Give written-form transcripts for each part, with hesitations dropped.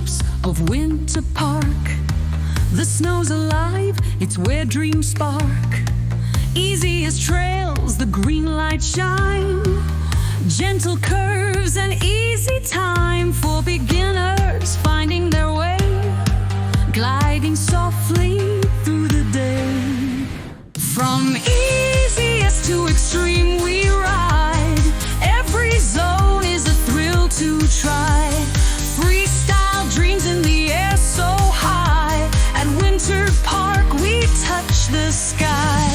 treetops of Winter Park. The snow's alive, it's where dreams spark. Easy as trails, the green lights shine. Gentle curves and easy time for beginners finding their way, gliding softly through the day. From easiest to extreme we ride. Every zone is a thrill to try. Freestyle dreams in the air so high. At Winter Park we touch the sky.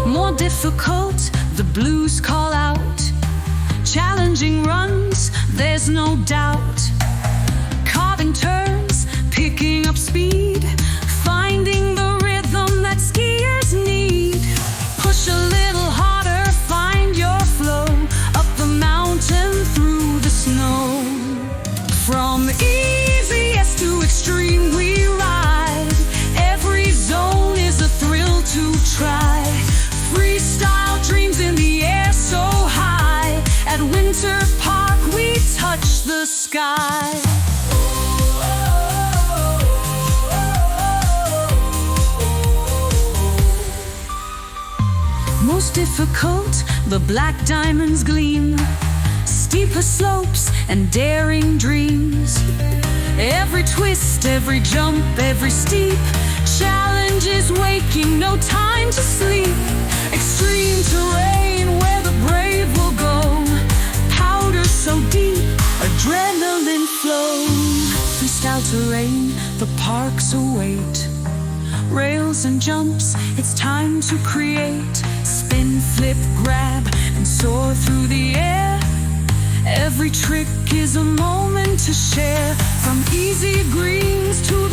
More difficult, the blues call out. Challenging runs, there's no doubt. Carving turns, picking up speed, finding the rhythm that skiers need. Push a little harder, find your flow, up the mountain, through the snow. From easiest to extreme we ride. Every zone is a thrill to try. Freestyle dreams in the air so high. At Winter Park we touch the sky. Most difficult, the black diamonds gleam. Steeper slopes and daring dreams. Every twist, every jump, every steep. Challenge is waking, no time to sleep. Extreme terrain where the brave will go. Powder so deep, adrenaline flows. Freestyle terrain, the parks await. Rails and jumps, it's time to create. Spin, flip, grab, and soar through the air. Every trick is a moment to share. From easy greens to